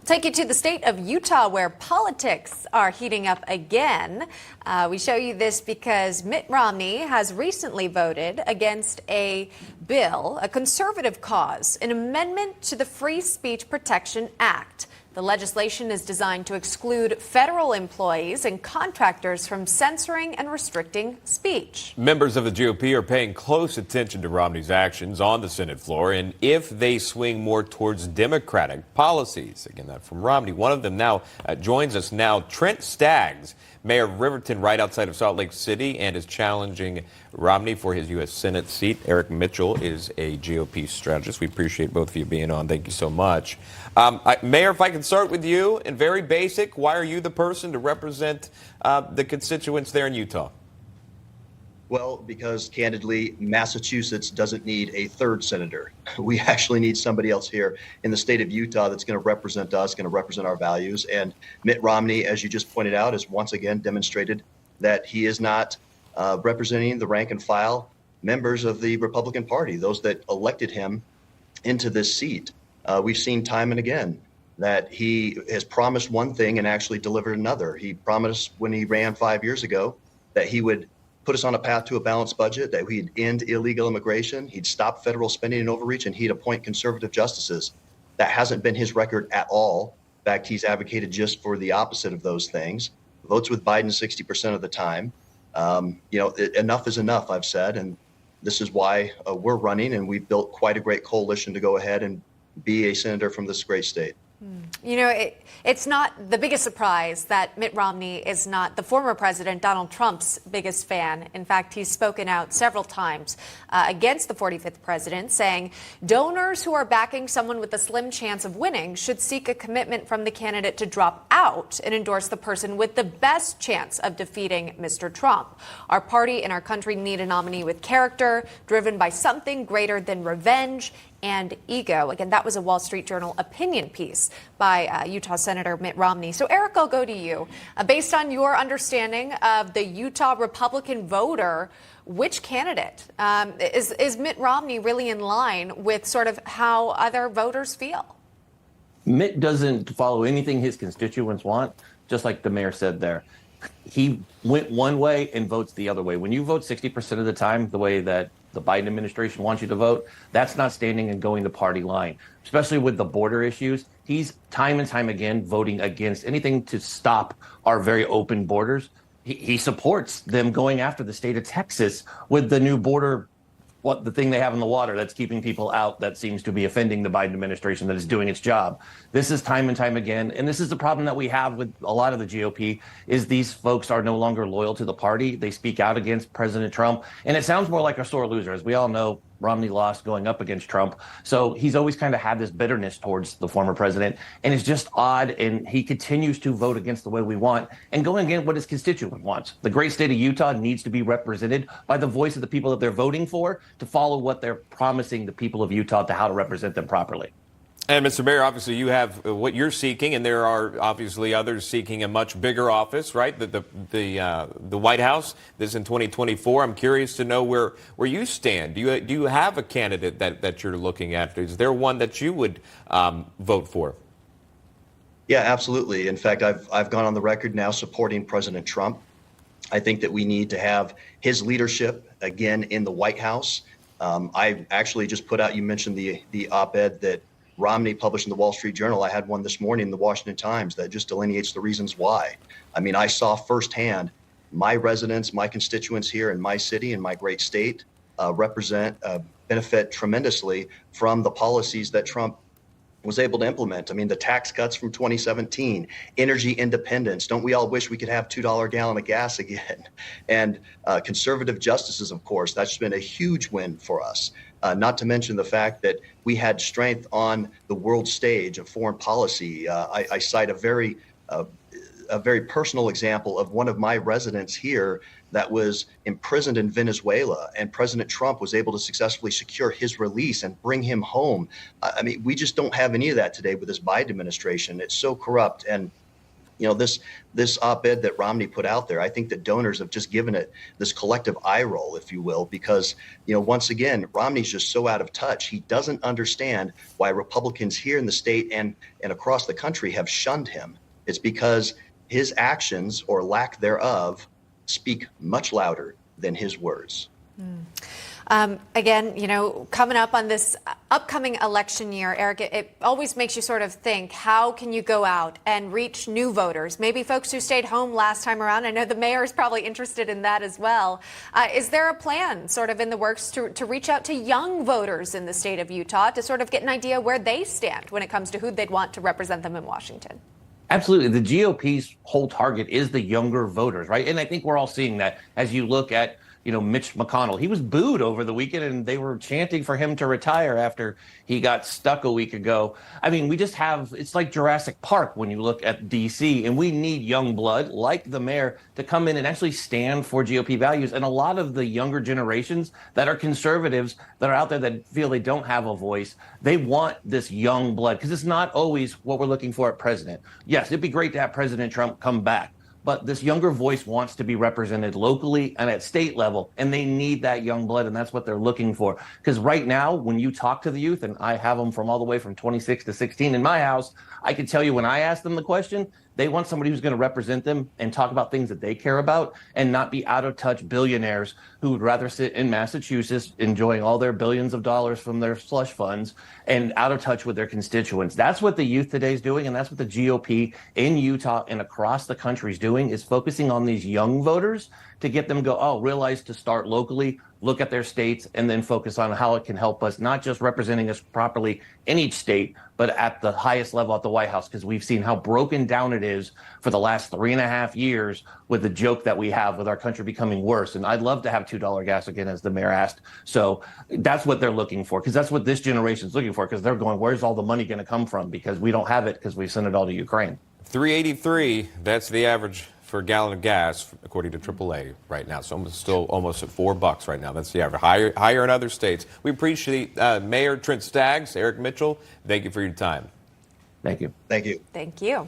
Take you to the state of Utah, where politics are heating up again. We show you this because Mitt Romney has recently voted against a bill, a conservative cause, an amendment to the Free Speech Protection Act. The legislation is designed to exclude federal employees and contractors from censoring and restricting speech. Members of the GOP are paying close attention to Romney's actions on the Senate floor and if they swing more towards Democratic policies. Again, that from Romney. One of them now joins us now. Trent Staggs, mayor of Riverton, right outside of Salt Lake City, and is challenging Romney for his U.S. Senate seat. Eric Mitchell is a GOP strategist. We appreciate both of you being on. Thank you so much. Mayor, if I can start with you, and very basic, why are you the person to represent the constituents there in Utah? Well, because candidly, Massachusetts doesn't need a third senator. We actually need somebody else here in the state of Utah that's going to represent us, going to represent our values. And Mitt Romney, as you just pointed out, has once again demonstrated that he is not representing the rank and file members of the Republican Party, those that elected him into this seat. We've seen time and again that he has promised one thing and actually delivered another. He promised when he ran 5 years ago that he would put us on a path to a balanced budget, that he'd end illegal immigration, he'd stop federal spending and overreach, and he'd appoint conservative justices. That hasn't been his record at all. In fact, he's advocated just for the opposite of those things. Votes with Biden 60% of the time. Enough is enough, I've said, and this is why we're running, and we've built quite a great coalition to go ahead and be a senator from this great state. You know, it's not the biggest surprise that Mitt Romney is not the former president, Donald Trump's biggest fan. In fact, he's spoken out several times against the 45th president, saying donors who are backing someone with a slim chance of winning should seek a commitment from the candidate to drop out and endorse the person with the best chance of defeating Mr. Trump. Our party and our country need a nominee with character, driven by something greater than revenge and ego. Again, that was a Wall Street Journal opinion piece by Utah Senator Mitt Romney. So, Eric, I'll go to you. Based on your understanding of the Utah Republican voter, which candidate is Mitt Romney really in line with sort of how other voters feel? Mitt doesn't follow anything his constituents want, just like the mayor said there. He went one way and votes the other way. When you vote 60% of the time, the way that the Biden administration wants you to vote, that's not standing and going the party line, especially with the border issues. He's time and time again voting against anything to stop our very open borders. He supports them going after the state of Texas with the new border, the thing they have in the water that's keeping people out that seems to be offending the Biden administration that is doing its job. This is time and time again. And this is the problem that we have with a lot of the GOP is these folks are no longer loyal to the party. They speak out against President Trump. And it sounds more like a sore loser. As we all know, Romney lost going up against Trump. So he's always kind of had this bitterness towards the former president. And it's just odd. And he continues to vote against the way we want and going against what his constituent wants. The great state of Utah needs to be represented by the voice of the people that they're voting for to follow what they're promising the people of Utah to how to represent them properly. And Mr. Mayor, obviously you have what you're seeking, and there are obviously others seeking a much bigger office, right? The White House. This in 2024. I'm curious to know where you stand. Do you have a candidate that you're looking at? Is there one that you would vote for? Yeah, absolutely. In fact, I've gone on the record now supporting President Trump. I think that we need to have his leadership again in the White House. I actually just put out. You mentioned the op-ed that Romney published in the Wall Street Journal. I had one this morning in the Washington Times that just delineates the reasons why. I mean, I saw firsthand my residents, my constituents here in my city and my great state benefit tremendously from the policies that Trump was able to implement. I mean, the tax cuts from 2017, energy independence. Don't we all wish we could have $2 a gallon of gas again? And conservative justices, of course, that's been a huge win for us. Not to mention the fact that we had strength on the world stage of foreign policy. I cite a very personal example of one of my residents here that was imprisoned in Venezuela, and President Trump was able to successfully secure his release and bring him home. I mean, we just don't have any of that today with this Biden administration. It's so corrupt. And this op-ed that Romney put out there, I think that donors have just given it this collective eye roll, if you will, because, once again, Romney's just so out of touch. He doesn't understand why Republicans here in the state and across the country have shunned him. It's because his actions or lack thereof speak much louder than his words. Again, coming up on this upcoming election year, Eric, it always makes you sort of think, how can you go out and reach new voters? Maybe folks who stayed home last time around. I know the mayor is probably interested in that as well. Is there a plan sort of in the works to reach out to young voters in the state of Utah to sort of get an idea where they stand when it comes to who they'd want to represent them in Washington? Absolutely. The GOP's whole target is the younger voters, right? And I think we're all seeing that as you look at Mitch McConnell. He was booed over the weekend, and they were chanting for him to retire after he got stuck a week ago. I mean, it's like Jurassic Park when you look at D.C., and we need young blood like the mayor to come in and actually stand for GOP values. And a lot of the younger generations that are conservatives that are out there that feel they don't have a voice, they want this young blood because it's not always what we're looking for at president. Yes, it'd be great to have President Trump come back, but this younger voice wants to be represented locally and at state level, and they need that young blood, and that's what they're looking for. Because right now, when you talk to the youth, and I have them from all the way from 26 to 16 in my house, I can tell you when I ask them the question, they want somebody who's going to represent them and talk about things that they care about and not be out-of-touch billionaires who would rather sit in Massachusetts enjoying all their billions of dollars from their slush funds and out of touch with their constituents. That's what the youth today is doing, and that's what the GOP in Utah and across the country is doing, is focusing on these young voters to get them go, realize to start locally, look at their states, and then focus on how it can help us, not just representing us properly in each state, but at the highest level at the White House, because we've seen how broken down it is for the last 3.5 years with the joke that we have with our country becoming worse. And I'd love to have $2 gas again, as the mayor asked. So that's what they're looking for, because that's what this generation is looking for, because they're going, where's all the money going to come from? Because we don't have it because we sent it all to Ukraine. $3.83, that's the average for a gallon of gas, according to AAA right now. So still almost at $4 right now. That's the average. Higher in other states. We appreciate Mayor Trent Staggs, Eric Mitchell. Thank you for your time. Thank you. Thank you. Thank you.